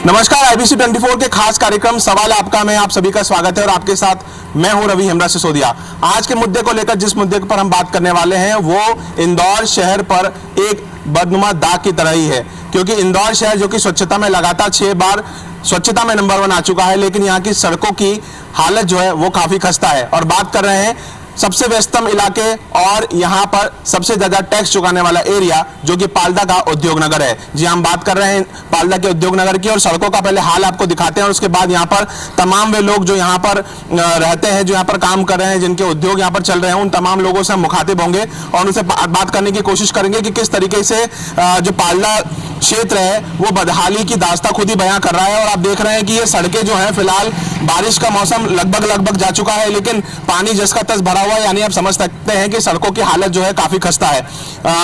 नमस्कार, IBC 24 के खास कार्यक्रम सवाल आपका में आप सभी का स्वागत है और आपके साथ मैं हूं रवि हेमरा सिसोदिया। आज के मुद्दे को लेकर जिस मुद्दे पर हम बात करने वाले हैं वो इंदौर शहर पर एक बदनुमा दाग की तरह ही है, क्योंकि इंदौर शहर जो कि स्वच्छता में लगातार 6 बार स्वच्छता में नंबर 1 आ चुका है, लेकिन यहाँ की सड़कों की हालत जो है वो काफी खस्ता है। और बात कर रहे हैं सबसे व्यस्तम इलाके और यहाँ पर सबसे ज्यादा टैक्स चुकाने वाला एरिया जो कि पाल्दा का उद्योग नगर है। जी हम बात कर रहे हैं पाल्दा के उद्योग नगर की और सड़कों का पहले हाल आपको दिखाते हैं और उसके बाद यहाँ पर तमाम वे लोग जो यहाँ पर रहते हैं, जो यहाँ पर काम कर रहे हैं, जिनके उद्योग यहाँ पर चल रहे हैं, उन तमाम लोगों से हम मुखातिब होंगे और उनसे बात करने की कोशिश करेंगे कि किस तरीके से जो पाल्दा क्षेत्र है वो बदहाली की दास्ता खुद ही बयां कर रहा है। और आप देख रहे हैं कि ये सड़कें जो हैं फिलहाल बारिश का मौसम लगभग जा चुका है, लेकिन पानी जस का तस भरा हुआ है, यानी आप समझ सकते हैं कि सड़कों की हालत जो है काफी खस्ता है।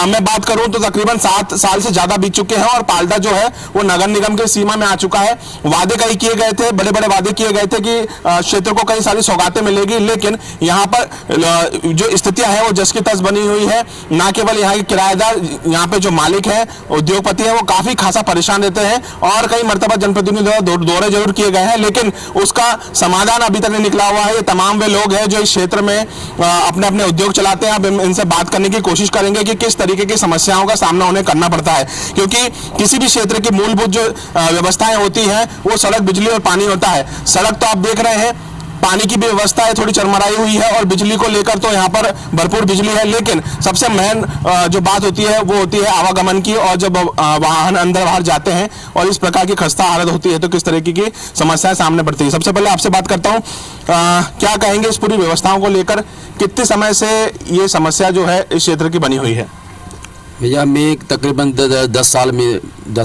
मैं बात करूं तो तकरीबन 7 साल से ज्यादा बीत चुके हैं और पाल्दा जो है वो नगर निगम के सीमा में आ चुका है। वादे कई किए गए थे, बड़े बड़े वादे किए गए थे कि क्षेत्र को कई सारी सौगातें मिलेगी, लेकिन यहाँ पर जो स्थितियां है वो जस की तस बनी हुई है। न केवल यहाँ के किराएदार, यहाँ पे जो मालिक है, उद्योगपति है, वो काफी खासा परेशान रहते हैं और कई मर्तबा जनप्रतिनिधियों द्वारा दौरे जरूर किए गए हैं, लेकिन उसका समाधान अभी तक नहीं निकला हुआ है। ये तमाम वे लोग हैं जो इस क्षेत्र में अपने अपने उद्योग चलाते हैं। अब इनसे बात करने की कोशिश करेंगे कि किस तरीके की समस्याओं का सामना उन्हें करना पड़ता है, क्योंकि किसी भी क्षेत्र की मूलभूत जो व्यवस्थाएं होती हैं वो सड़क, बिजली और पानी होता है। सड़क तो आप देख रहे हैं, पानी की भी व्यवस्था है, थोड़ी चरमराई हुई है, और बिजली को लेकर तो यहाँ पर भरपूर बिजली है, लेकिन सबसे मेन जो बात होती है वो होती है आवागमन की। और जब वाहन अंदर बाहर जाते हैं और इस प्रकार की खस्ता हालत होती है तो किस तरीके की समस्याएं सामने पड़ती है। सबसे पहले आपसे बात करता हूँ, क्या कहेंगे इस पूरी व्यवस्थाओं को लेकर? कितने समय से ये समस्या जो है इस क्षेत्र की बनी हुई है? भैया मैं तकरीबन 10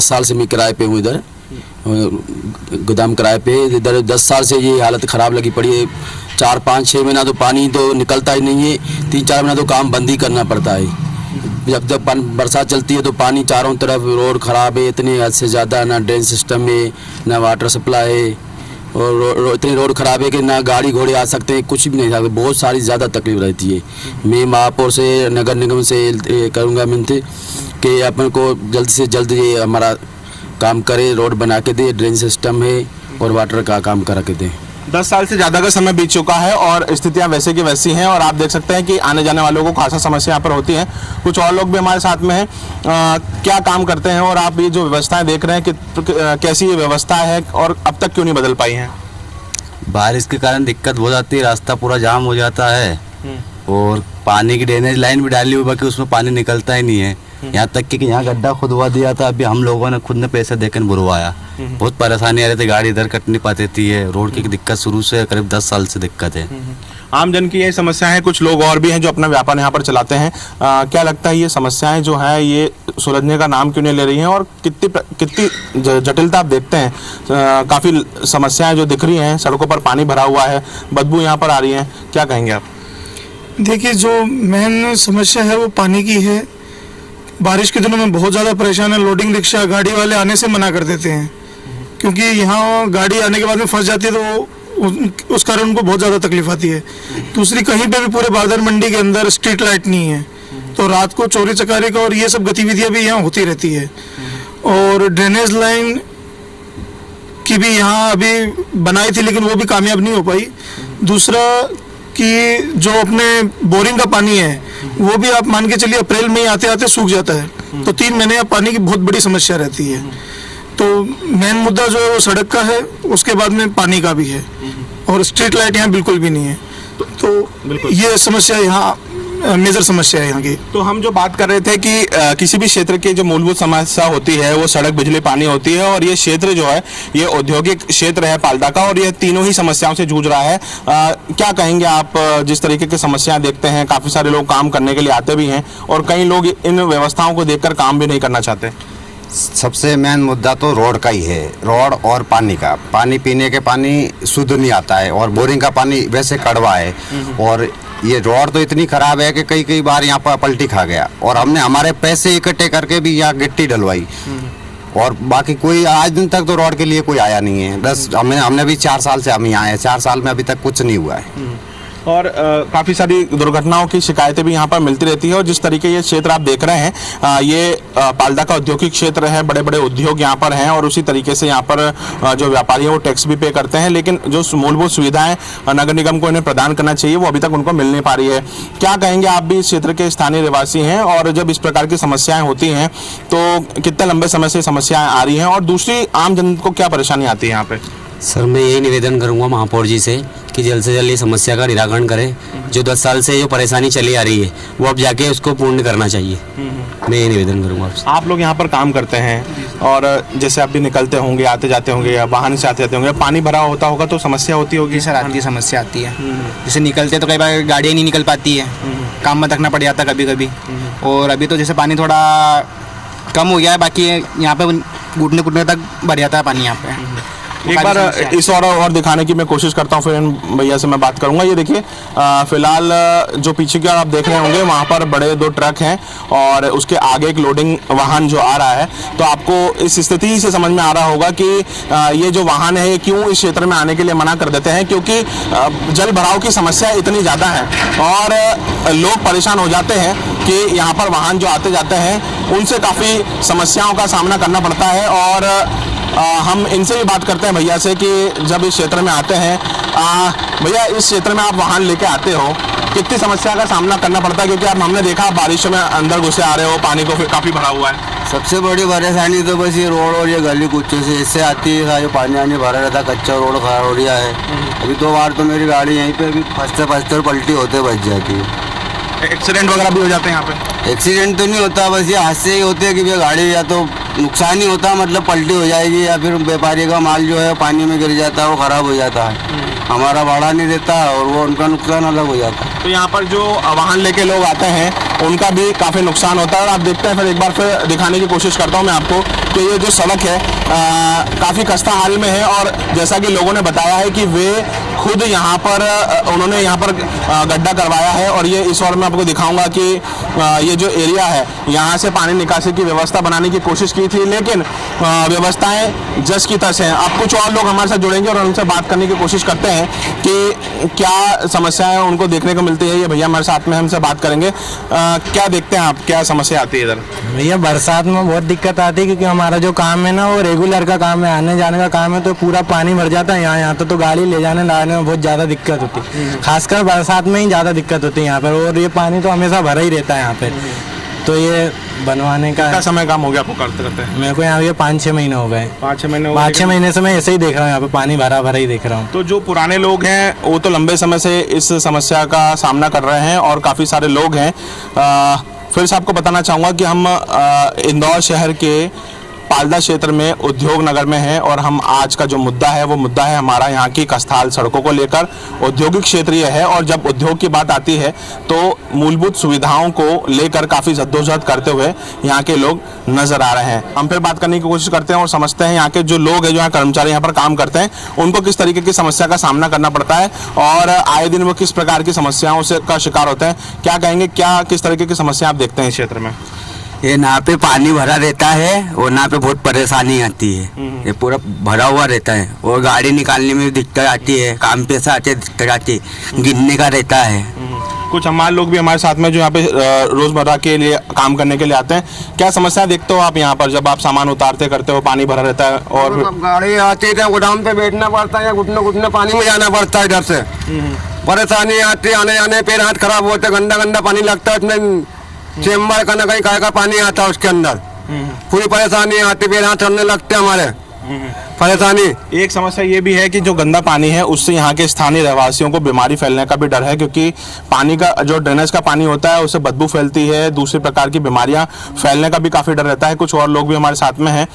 साल से मैं किराए पे हूँ, इधर गोदाम किराए पे। इधर 10 साल से ये हालत ख़राब लगी पड़ी है। 4-5-6 महीना तो पानी तो निकलता ही नहीं है, 3-4 महीना तो काम बंद ही करना पड़ता है। जब बरसात चलती है तो पानी चारों तरफ, रोड ख़राब है इतनी हद से ज़्यादा, ना ड्रेन सिस्टम है, ना वाटर सप्लाई है, और इतनी रोड ख़राब है कि ना गाड़ी घोड़े आ सकते हैं, कुछ भी नहीं सकते। बहुत सारी ज़्यादा तकलीफ रहती है। मैं महापौर से, नगर निगम से करूँगा विनती कि अपन को जल्द से जल्द ये हमारा काम करे, रोड बना के दे, ड्रेन सिस्टम है और वाटर का काम करा के दे। 10 साल से ज़्यादा का समय बीत चुका है और स्थितियां वैसे की वैसी हैं और आप देख सकते हैं कि आने जाने वालों को खासा समस्या यहाँ पर होती है। कुछ और लोग भी हमारे साथ में हैं। क्या काम करते हैं और आप ये जो व्यवस्थाएं देख रहे हैं कि कैसी ये व्यवस्था है और अब तक क्यों नहीं बदल पाई हैं? बारिश के कारण दिक्कत हो जाती है, रास्ता पूरा जाम हो जाता है और पानी की ड्रेनेज लाइन भी डाली हुई, बाकी उसमें पानी निकलता ही नहीं है। यहाँ तक कि यहाँ गड्ढा खुदवा दिया था, अभी हम लोगों ने खुद ने पैसे देकर बुरवाया। बहुत परेशानी आ रही थी, गाड़ी इधर कट नहीं पाती थी। है रोड की दिक्कत शुरू से करीब 10 साल से दिक्कत है। आम जन की ये समस्या है। कुछ लोग और भी हैं जो अपना व्यापार यहाँ पर चलाते हैं। क्या लगता है ये समस्याएं जो हैं ये सुलझने का नाम क्यों नहीं ले रही हैं और कितनी जटिलता आप देखते हैं? काफ़ी समस्याएं जो दिख रही हैं, सड़कों पर पानी भरा हुआ है, बदबू यहाँ पर आ रही है, क्या कहेंगे आप? देखिए, जो मेन समस्या है वो पानी की है। बारिश के दिनों में बहुत ज़्यादा परेशान है। लोडिंग रिक्शा गाड़ी वाले आने से मना कर देते हैं, क्योंकि यहाँ गाड़ी आने के बाद में फंस जाती है तो उस कारण उनको बहुत ज़्यादा तकलीफ आती है। दूसरी, कहीं पे भी पूरे बादल मंडी के अंदर स्ट्रीट लाइट नहीं है, तो रात को चोरी चकारी का और ये सब गतिविधियाँ भी यहाँ होती रहती है। और ड्रेनेज लाइन की भी यहाँ अभी बनाई थी, लेकिन वो भी कामयाब नहीं हो पाई। दूसरा कि जो अपने बोरिंग का पानी है वो भी आप मान के चलिए अप्रैल में ही आते आते सूख जाता है, तो 3 महीने अब पानी की बहुत बड़ी समस्या रहती है। तो मेन मुद्दा जो है वो सड़क का है, उसके बाद में पानी का भी है, और स्ट्रीट लाइट यहाँ बिल्कुल भी नहीं है। तो ये समस्या यहाँ मेजर समस्या है यहाँ की। तो हम जो बात कर रहे थे कि किसी भी क्षेत्र की जो मूलभूत समस्या होती है वो सड़क, बिजली, पानी होती है, और ये क्षेत्र जो है ये औद्योगिक क्षेत्र है पाल्दा का, और ये तीनों ही समस्याओं से जूझ रहा है। क्या कहेंगे आप? जिस तरीके की समस्याएं देखते हैं, काफ़ी सारे लोग काम करने के लिए आते भी हैं और कई लोग इन व्यवस्थाओं को देखकर काम भी नहीं करना चाहते। सबसे मेन मुद्दा तो रोड का ही है, रोड और पानी का। पानी पीने के पानी शुद्ध नहीं आता है और बोरिंग का पानी वैसे कड़वा है, और ये रोड तो इतनी खराब है कि कई बार यहाँ पर पलटी खा गया, और हमने हमारे पैसे इकट्ठे करके भी यहाँ गिट्टी डलवाई, और बाकी कोई आज दिन तक तो रोड के लिए कोई आया नहीं है। 10 हमने भी 4 साल से हम यहाँ आए, 4 साल में अभी तक कुछ नहीं हुआ है। और काफ़ी सारी दुर्घटनाओं की शिकायतें भी यहाँ पर मिलती रहती है। और जिस तरीके ये क्षेत्र आप देख रहे हैं ये पाल्दा का औद्योगिक क्षेत्र है, बड़े बड़े उद्योग यहाँ पर हैं और उसी तरीके से यहाँ पर जो व्यापारी हैं वो टैक्स भी पे करते हैं, लेकिन जो मूलभूत सुविधाएं नगर निगम को इन्हें प्रदान करना चाहिए वो अभी तक उनको मिल नहीं पा रही है। क्या कहेंगे, आप भी इस क्षेत्र के स्थानीय निवासी हैं और जब इस प्रकार की समस्याएं होती हैं तो कितने लंबे समय से समस्याएं आ रही हैं और दूसरी आम जन को क्या परेशानी आती है यहाँ पे? सर मैं यही निवेदन करूंगा महापौर जी से कि जल्द से जल्द ये समस्या का निराकरण करें। जो 10 साल से जो परेशानी चली आ रही है वो अब जाके उसको पूर्ण करना चाहिए। मैं ये निवेदन करूंगा आपसे। आप लोग यहाँ पर काम करते हैं और जैसे आप भी निकलते होंगे, आते जाते होंगे या वाहन से आते जाते होंगे, पानी भरा होता होगा तो समस्या होती होगी? सर आती है, समस्या आती है। जैसे निकलते तो कई बार गाड़ियाँ नहीं निकल पाती है, काम में रखना पड़ जाता कभी कभी। और अभी तो जैसे पानी थोड़ा कम हो गया है, बाकी यहाँ पे घुटने घुटने तक भर जाता है पानी यहाँ पे। एक बार इस और दिखाने की मैं कोशिश करता हूँ, फिर इन भैया से मैं बात करूंगा। ये देखिए फिलहाल जो पीछे की ओर आप देख रहे होंगे वहाँ पर बड़े 2 ट्रक हैं और उसके आगे एक लोडिंग वाहन जो आ रहा है। तो आपको इस स्थिति से समझ में आ रहा होगा कि ये जो वाहन है क्यों इस क्षेत्र में आने के लिए मना कर देते हैं, क्योंकि जल भराव की समस्या इतनी ज़्यादा है और लोग परेशान हो जाते हैं कि यहाँ पर वाहन जो आते जाते हैं उनसे काफ़ी समस्याओं का सामना करना पड़ता है। और हम इनसे भी बात करते हैं भैया से कि जब इस क्षेत्र में आते हैं, भैया इस क्षेत्र में आप वाहन लेके आते हो, कितनी समस्या का सामना करना पड़ता है? क्योंकि आप हमने देखा बारिश में अंदर घुसे आ रहे हो, पानी को काफ़ी भरा हुआ है। सबसे बड़ी परेशानी तो बस ये रोड और ये गली कुच्चे से इससे आती है। सारे पानी आने भरा रहता है, कच्चा रोड खराब हो रहा है। अभी 2 बार तो मेरी गाड़ी यहीं पे अभी फंसते पलटी होते बच जाती है। एक्सीडेंट वगैरह भी हो जाते हैं यहाँ पे? एक्सीडेंट तो नहीं होता, बस ये हादसे ही होते हैं कि भैया गाड़ी या तो नुकसान ही होता, मतलब पलटी हो जाएगी, या फिर व्यापारी का माल जो है पानी में गिर जाता है, वो ख़राब हो जाता है। हमारा भाड़ा नहीं देता और वो उनका नुकसान अलग हो जाता है। तो यहाँ पर जो वाहन लेके लोग आते हैं उनका भी काफ़ी नुकसान होता है। और आप देखते हैं, फिर एक बार फिर दिखाने की कोशिश करता हूँ मैं आपको कि ये जो सड़क है काफ़ी खस्ता हाल में है। और जैसा कि लोगों ने बताया है कि वे खुद यहाँ पर उन्होंने यहाँ पर गड्ढा करवाया है। और ये इस और मैं आपको दिखाऊंगा कि ये जो एरिया है यहाँ से पानी निकासी की व्यवस्था बनाने की कोशिश की थी, लेकिन व्यवस्थाएं जस की तस हैं। अब कुछ और लोग हमारे साथ जुड़ेंगे और उनसे बात करने की कोशिश करते हैं कि क्या समस्याएं उनको देखने को मिलती है। ये भैया हमारे साथ में, हमसे बात करेंगे। क्या देखते हैं आप, क्या समस्या आती है इधर? भैया बरसात में बहुत दिक्कत आती है, क्योंकि हमारा जो काम है ना वो रेगुलर का काम है, आने जाने का काम है, तो पूरा पानी भर जाता है यहाँ तो गाड़ी ले जाने लाने में बहुत ज़्यादा दिक्कत होती है। खासकर बरसात में ही ज़्यादा दिक्कत होती है यहाँ पर। और ये पानी तो हमेशा भरा ही रहता है यहाँ पे। तो ये बनवाने का क्या समय काम हो गया आपको करते करते? मेरे को यहाँ 5-6 महीने हो गए। 5-6 महीने? 5-6 महीने से मैं ऐसे ही देख रहा हूँ, यहाँ पे पानी भरा भरा ही देख रहा हूँ। तो जो पुराने लोग हैं वो तो लंबे समय से इस समस्या का सामना कर रहे हैं और काफ़ी सारे लोग हैं। फिर से आपको बताना चाहूँगा कि हम इंदौर शहर के पाल्दा क्षेत्र में उद्योग नगर में है और हम आज का जो मुद्दा है वो मुद्दा है हमारा यहाँ की कस्ताल सड़कों को लेकर। औद्योगिक क्षेत्र ये है और जब उद्योग की बात आती है तो मूलभूत सुविधाओं को लेकर काफ़ी जद्दोजहद करते हुए यहाँ के लोग नजर आ रहे हैं। हम फिर बात करने की कोशिश करते हैं और समझते हैं यहाँ के जो लोग हैं, जो यहाँ कर्मचारी यहाँ पर काम करते हैं, उनको किस तरीके की समस्या का सामना करना पड़ता है और आए दिन वो किस प्रकार की समस्याओं से का शिकार होते हैं। क्या कहेंगे, क्या किस तरीके की समस्या आप देखते हैं इस क्षेत्र में? ये ना पे पानी भरा रहता है और ना पे बहुत परेशानी आती है। ये पूरा भरा हुआ रहता है और गाड़ी निकालने में दिक्कत आती है, काम पे से आते दिक्कत आती है, गिरने का रहता है। कुछ हमारे लोग भी हमारे साथ में जो यहाँ पे रोजमर्रा के लिए काम करने के लिए आते हैं, क्या समस्या देखते हो आप यहाँ पर जब आप सामान उतारते करते हो, पानी भरा रहता है और गाड़ी आती है गोदाम पे बैठना पड़ता है या घुटने घुटने पानी में जाना पड़ता है, इधर से परेशानी आती है, आने जाने पैर हाथ खराब होते, गंदा गंदा पानी लगता है उसमें, चेम्बर का न कहीं काय का पानी आता है उसके अंदर, पूरी परेशानी आती, पैर हाथ चलने लगते हमारे परेशानी। एक समस्या ये भी है कि जो गंदा पानी है उससे यहाँ के स्थानीय रहवासियों को बीमारी फैलने का भी डर है, क्योंकि पानी का जो ड्रेनेज का पानी होता है उससे बदबू फैलती है, दूसरी प्रकार की बीमारियां फैलने का भी काफ़ी डर रहता है। कुछ और लोग भी हमारे साथ में हैं।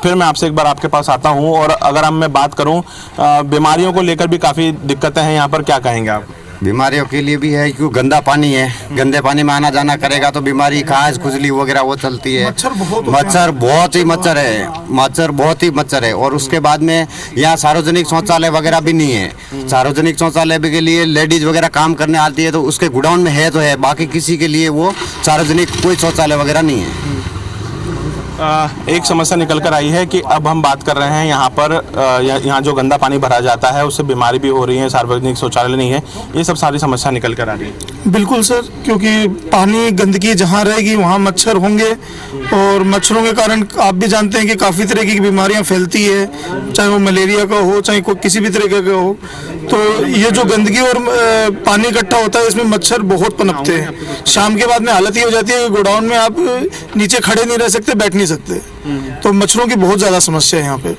फिर मैं आपसे एक बार आपके पास आता हूँ और अगर मैं बात करूँ बीमारियों को लेकर भी काफ़ी दिक्कतें हैं यहाँ पर, क्या कहेंगे आप? बीमारियों के लिए भी है क्योंकि गंदा पानी है, गंदे पानी में आना जाना करेगा तो बीमारी खांस खुजली वगैरह वो चलती है। मच्छर बहुत ही मच्छर है और उसके बाद में यहाँ सार्वजनिक शौचालय वगैरह भी नहीं है। सार्वजनिक शौचालय के लिए लेडीज वगैरह काम करने आती है तो उसके गोडाउन में है तो है, बाकी किसी के लिए वो सार्वजनिक कोई शौचालय वगैरह नहीं है। एक समस्या निकल कर आई है कि अब हम बात कर रहे हैं यहाँ पर यहाँ जो गंदा पानी भरा जाता है उससे बीमारी भी हो रही है, सार्वजनिक शौचालय नहीं है, ये सब सारी समस्या निकल कर आ रही है। बिल्कुल सर, क्योंकि पानी गंदगी जहाँ रहेगी वहाँ मच्छर होंगे और मच्छरों के कारण आप भी जानते हैं कि काफ़ी तरीके की बीमारियाँ फैलती है, चाहे वो मलेरिया का हो चाहे कोई किसी भी तरीके का हो। तो ये जो गंदगी और पानी इकट्ठा होता है इसमें मच्छर बहुत पनपते हैं। शाम के बाद में हालत ये हो जाती है कि गोडाउन में आप नीचे खड़े नहीं रह सकते, बैठ नहीं सकते, तो मच्छरों की बहुत ज़्यादा समस्या है यहाँ पे।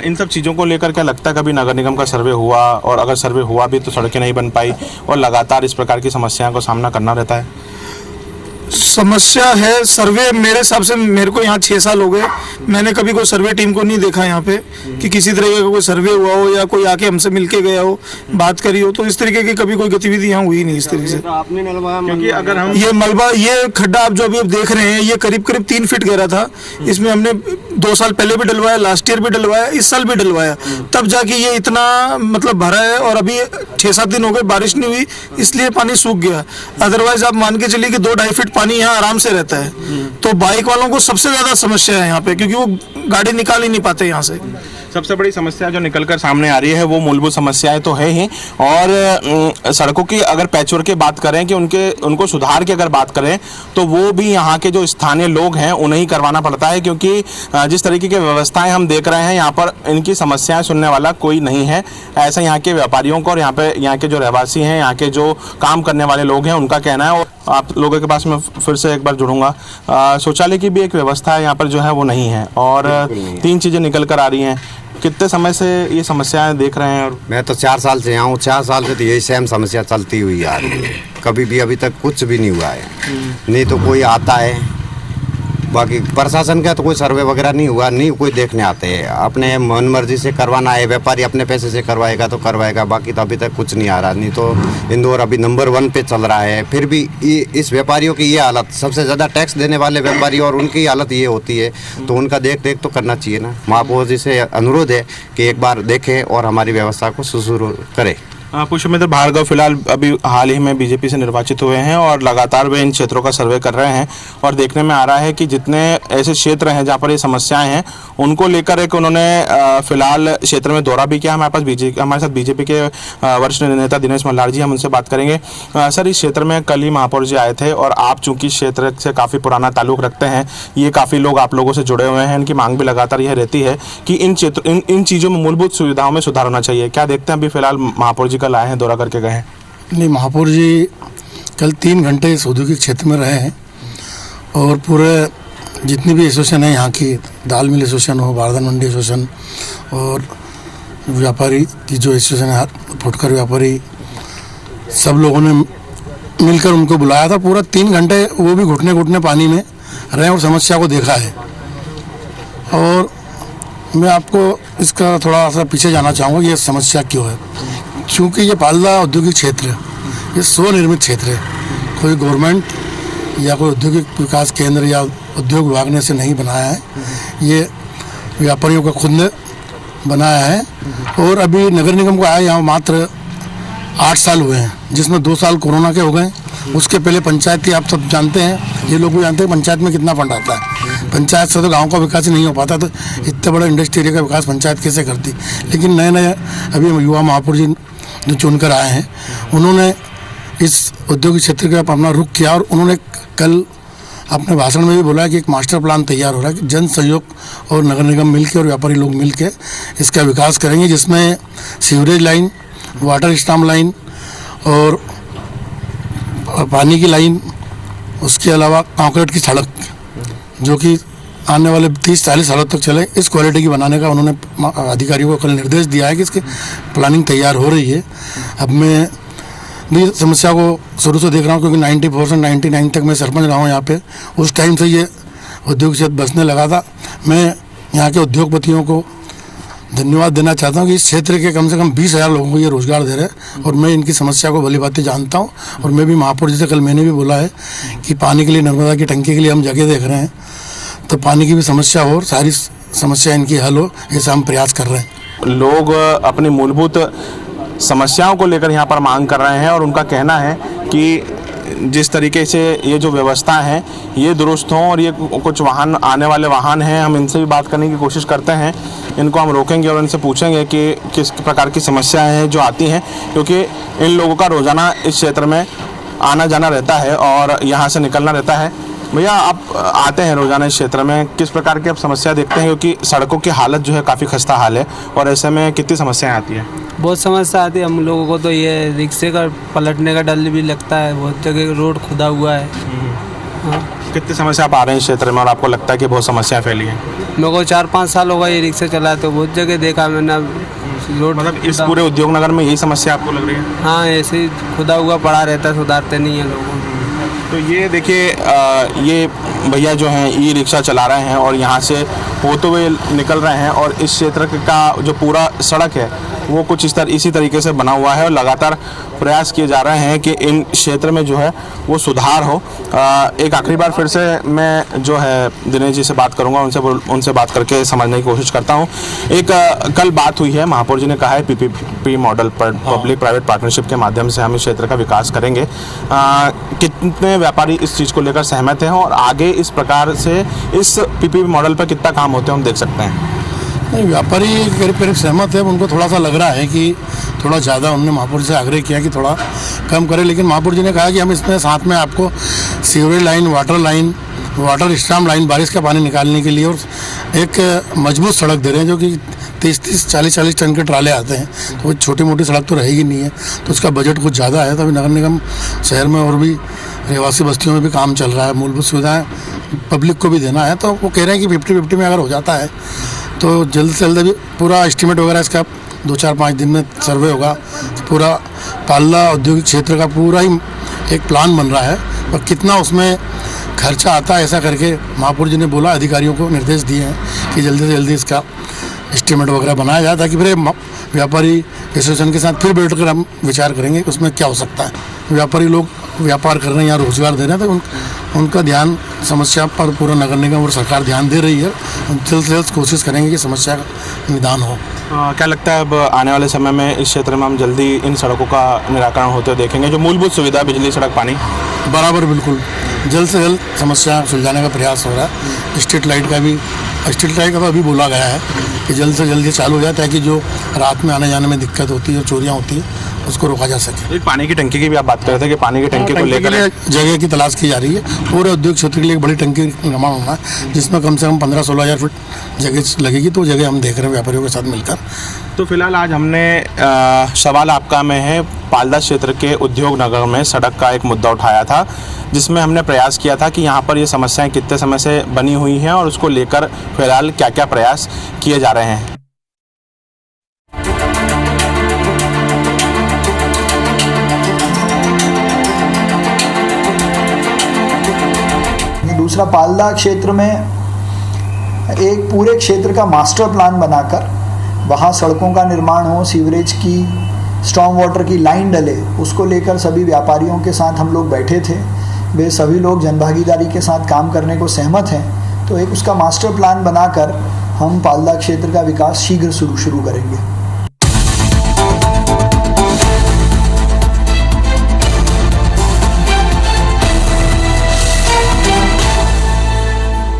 इन सब चीज़ों को लेकर क्या लगता है कभी नगर निगम का सर्वे हुआ, और अगर सर्वे हुआ भी तो सड़कें नहीं बन पाई और लगातार इस प्रकार की समस्याओं का सामना करना रहता है? समस्या है सर्वे, मेरे हिसाब से मेरे को यहाँ 6 साल हो गए, मैंने कभी कोई सर्वे टीम को नहीं देखा यहाँ पे कि किसी तरीके का कोई सर्वे हुआ हो या कोई आके हमसे मिलके गया हो, बात करी हो। तो इस तरीके की कभी कोई गतिविधि यहाँ हुई नहीं इस तरीके से। क्योंकि अगर हम ये मलबा, ये खड्डा आप जो अभी देख रहे हैं, ये करीब करीब 3 फीट गहरा था। इसमें हमने 2 साल पहले भी डलवाया, लास्ट ईयर भी डलवाया, इस साल भी डलवाया, तब जाके ये इतना मतलब भरा है। और अभी 6-7 दिन हो गए बारिश नहीं हुई, इसलिए पानी सूख गया। अदरवाइज आप मान के चलिए कि 2-2.5 फीट पानी यहाँ आराम से रहता है। तो बाइक वालों को सबसे ज्यादा समस्या है यहाँ पे, क्योंकि वो गाड़ी निकाल ही नहीं पाते यहाँ से। सबसे बड़ी समस्या जो निकलकर सामने आ रही है वो मूलभूत समस्याएं तो है ही, और सड़कों की अगर पैचवर्क की बात करें कि उनको सुधार की अगर बात करें तो वो भी यहाँ के जो स्थानीय लोग हैं उन्हें ही करवाना पड़ता है, क्योंकि जिस तरीके की व्यवस्थाएं हम देख रहे हैं यहाँ पर इनकी समस्याएं सुनने वाला कोई नहीं है। ऐसा यहाँ के व्यापारियों को और यहाँ के जो रहवासी हैं, यहाँ के जो काम करने वाले लोग हैं, उनका कहना है। और आप लोगों के पास मैं फिर से एक बार जुड़ूंगा, शौचालय की भी एक व्यवस्था है यहाँ पर जो है वो नहीं है, और 3 चीज़ें निकल कर आ रही हैं। कितने समय से ये समस्याएं देख रहे हैं? और मैं तो 4 साल से यहाँ हूँ, 4 साल से तो यही सेम समस्या चलती हुई आ रही है, कभी भी अभी तक कुछ भी नहीं हुआ है। नहीं तो कोई आता है, बाकी प्रशासन का तो कोई सर्वे वगैरह नहीं हुआ, नहीं कोई देखने आते हैं। अपने मन मर्जी से करवाना है, व्यापारी अपने पैसे से करवाएगा तो करवाएगा, बाकी तो अभी तक कुछ नहीं आ रहा। नहीं तो इंदौर अभी नंबर 1 पे चल रहा है, फिर भी इस व्यापारियों की ये हालत, सबसे ज़्यादा टैक्स देने वाले व्यापारी और उनकी हालत ये होती है, तो उनका देख रेख तो करना चाहिए ना। महापौर जी से अनुरोध है कि एक बार देखें और हमारी व्यवस्था को सुचारू करें। पुष्पेंद्र भार्गव फिलहाल अभी हाल ही में बीजेपी से निर्वाचित हुए हैं और लगातार वे इन क्षेत्रों का सर्वे कर रहे हैं, और देखने में आ रहा है कि जितने ऐसे क्षेत्र हैं जहां पर ये समस्याएं हैं उनको लेकर एक उन्होंने फिलहाल क्षेत्र में दौरा भी किया। हमारे साथ बीजेपी के वरिष्ठ नेता दिनेश मल्हार जी, हम उनसे बात करेंगे। सर, इस क्षेत्र में कल ही महापौर जी आए थे और आप चूंकि क्षेत्र से काफ़ी पुराना ताल्लुक रखते हैं, ये काफ़ी लोग आप लोगों से जुड़े हुए हैं, इनकी मांग भी लगातार यह रहती है कि इन चीज़ों में, मूलभूत सुविधाओं में सुधार होना चाहिए। क्या देखते हैं? अभी फिलहाल महापौर कल आए हैं, दौरा करके गए हैं। नहीं, महापौर जी कल 3 घंटे इस औद्योगिक क्षेत्र में रहे हैं और पूरे जितनी भी एसोसिएशन है यहाँ की, दाल मिल एसोसिएशन हो, बारदान मंडी एसोसिएशन और व्यापारी की जो एसोसिएशन है, फुटकर व्यापारी, सब लोगों ने मिलकर उनको बुलाया था। पूरा 3 घंटे वो भी घुटने घुटने पानी में रहे और समस्या को देखा है। और मैं आपको इसका थोड़ा सा पीछे जाना चाहूँगा, ये समस्या क्यों है। क्योंकि ये पालदा औद्योगिक क्षेत्र है, ये स्वनिर्मित क्षेत्र है, कोई गवर्नमेंट या कोई औद्योगिक विकास केंद्र या उद्योग विभाग ने इसे नहीं बनाया है, ये व्यापारियों का खुद ने बनाया है। और अभी नगर निगम को आया यहाँ मात्र 8 साल हुए हैं, जिसमें 2 साल कोरोना के हो गए। उसके पहले पंचायत की, आप सब जानते हैं, ये लोग भी जानते हैं पंचायत में कितना फंड आता है। पंचायत से तो गांव का विकास ही नहीं हो पाता, तो इतने बड़े इंडस्ट्री एरिया का विकास पंचायत कैसे करती। लेकिन नए अभी युवा महापौर जी जो चुनकर आए हैं, उन्होंने इस औद्योगिक क्षेत्र का अपना रुख किया और उन्होंने कल अपने भाषण में भी बोला कि एक मास्टर प्लान तैयार हो रहा है कि जन सहयोग और नगर निगम मिलकर और व्यापारी लोग मिलकर इसका विकास करेंगे, जिसमें sewerage line, water stamp line और पानी की लाइन, उसके अलावा कंक्रीट की सड़क जो कि आने वाले 30-40 सालों तक चले, इस क्वालिटी की बनाने का उन्होंने अधिकारियों को कल निर्देश दिया है कि इसकी प्लानिंग तैयार हो रही है। अब मैं भी समस्या को शुरू से देख रहा हूँ, क्योंकि 90% 99 तक मैं सरपंच रहा हूँ यहाँ पे। उस टाइम से ये उद्योग क्षेत्र बसने लगा था। मैं यहाँ के उद्योगपतियों को धन्यवाद देना चाहता हूँ कि इस क्षेत्र के कम से कम 20,000 लोगों को ये रोज़गार दे रहे हैं, और मैं इनकी समस्या को भली भांति जानता हूँ। और मैं भी महापौर जी से कल मैंने भी बोला है कि पानी के लिए, नर्मदा की टंकी के लिए हम जगह देख रहे हैं, तो पानी की भी समस्या हो और सारी समस्या इनकी हल हो, ऐसा हम प्रयास कर रहे हैं। लोग अपनी मूलभूत समस्याओं को लेकर यहाँ पर मांग कर रहे हैं और उनका कहना है कि जिस तरीके से ये जो व्यवस्था है ये दुरुस्त हों, और ये कुछ वाहन आने वाले वाहन हैं, हम इनसे भी बात करने की कोशिश करते हैं। इनको हम रोकेंगे और इनसे पूछेंगे कि किस प्रकार की समस्याएं हैं जो आती हैं, क्योंकि इन लोगों का रोज़ाना इस क्षेत्र में आना जाना रहता है और यहाँ से निकलना रहता है। भैया, आप आते हैं रोज़ाना इस क्षेत्र में, किस प्रकार की आप समस्या देखते हैं, क्योंकि सड़कों की हालत जो है काफ़ी खस्ता हाल है, और ऐसे में कितनी समस्याएं आती हैं? बहुत समस्या आती है हम लोगों को। तो ये रिक्शे का पलटने का डर भी लगता है, बहुत जगह रोड खुदा हुआ है। हाँ। कितनी समस्या आप आ रहे हैं इस क्षेत्र में और आपको लगता है कि बहुत समस्याएं फैली हैं? मेरे को 4-5 साल हो गए ये रिक्शा चला, तो बहुत जगह देखा मैंने रोड। मतलब इस पूरे उद्योग नगर में यही समस्या आपको लग रही है? हाँ, ऐसे ही खुदा हुआ पड़ा रहता है, सुधारते नहीं है लोगों। तो ये देखिए, ये भैया जो हैं ई रिक्शा चला रहे हैं और यहाँ से होते हुए निकल रहे हैं, और इस क्षेत्र का जो पूरा सड़क है वो कुछ इसी तरीके से बना हुआ है, और लगातार प्रयास किए जा रहे हैं कि इन क्षेत्र में जो है वो सुधार हो। एक आखिरी बार फिर से मैं जो है दिनेश जी से बात करूंगा, उनसे बात करके समझने की कोशिश करता हूं। एक कल बात हुई है, महापौर जी ने कहा है पीपीपी मॉडल पर, पब्लिक प्राइवेट पार्टनरशिप के माध्यम से हम इस क्षेत्र का विकास करेंगे। कितने व्यापारी इस चीज़ को लेकर सहमत हैं, और आगे इस प्रकार से इस पीपीपी मॉडल पर कितना काम होते हैं हम देख सकते हैं? नहीं, व्यापारी करीब सहमत है। उनको थोड़ा सा लग रहा है कि थोड़ा ज़्यादा, उन्होंने महापौर से आग्रह किया कि थोड़ा कम करें, लेकिन महापौर जी ने कहा कि हम इसमें साथ में आपको sewerage line, water stream line, बारिश का पानी निकालने के लिए, और एक मजबूत सड़क दे रहे हैं, जो कि 30-30, 40-40 टन के ट्राले आते हैं। तो वो छोटी मोटी सड़क तो रहेगी नहीं है, तो उसका बजट कुछ ज़्यादा है। तो अभी नगर निगम शहर में और भी रहवासी बस्तियों में भी काम चल रहा है, मूलभूत सुविधाएँ पब्लिक को भी देना है। तो वो कह रहे हैं कि 50-50 में अगर हो जाता है तो जल्द से जल्द अभी पूरा एस्टीमेट वगैरह इसका 2-4-5 दिन में सर्वे होगा। पूरा पाल्ला औद्योगिक क्षेत्र का पूरा ही एक प्लान बन रहा है, और कितना उसमें खर्चा आता है ऐसा करके महापौर जी ने बोला, अधिकारियों को निर्देश दिए हैं कि जल्दी से जल्दी इसका एस्टीमेट वगैरह बनाया जाए, ताकि फिर व्यापारी एसोसिएशन के साथ फिर बैठकर हम विचार करेंगे कि उसमें क्या हो सकता है। व्यापारी लोग व्यापार कर रहे हैं या रोजगार दे रहे हैं, तो उनका ध्यान समस्या पर पूरा नगर निगम और सरकार ध्यान दे रही है। जल्द से जल्द कोशिश करेंगे कि समस्या का निदान हो। क्या लगता है अब आने वाले समय में इस क्षेत्र में हम जल्दी इन सड़कों का निराकरण होते हुए देखेंगे? जो मूलभूत सुविधा, बिजली, सड़क, पानी, बराबर बिल्कुल जल्द से जल्द समस्या सुलझाने का प्रयास हो रहा है। स्ट्रीट लाइट का तो अभी बोला गया है कि जल्द से जल्द ये चालू हो जाए, ताकि जो रात में आने जाने में दिक्कत होती है और चोरियाँ होती है उसको रोका जा सके। एक पानी की टंकी की भी आप बात कर रहे थे कि पानी की टंकी को लेकर जगह की तलाश की जा रही है। पूरे उद्योग क्षेत्र के लिए एक बड़ी टंकी निर्माण होना है, जिसमें कम से कम 15-16 हज़ार फीट जगह लगेगी। तो जगह हम देख रहे हैं व्यापारियों के साथ मिलकर। तो फिलहाल आज हमने सवाल आपका में है पाल्दा क्षेत्र के उद्योग नगर में सड़क का एक मुद्दा उठाया था, जिसमें हमने प्रयास किया था कि यहाँ पर ये समस्याएं कितने समय से बनी हुई हैं और उसको लेकर फिलहाल क्या क्या प्रयास किए जा रहे हैं। दूसरा, पाल्दा क्षेत्र में एक पूरे क्षेत्र का मास्टर प्लान बनाकर वहाँ सड़कों का निर्माण हो, सीवरेज की, स्टॉर्म वाटर की लाइन डले, उसको लेकर सभी व्यापारियों के साथ हम लोग बैठे थे। वे सभी लोग जनभागीदारी के साथ काम करने को सहमत हैं। तो एक उसका मास्टर प्लान बनाकर हम पाल्दा क्षेत्र का विकास शीघ्र शुरू करेंगे।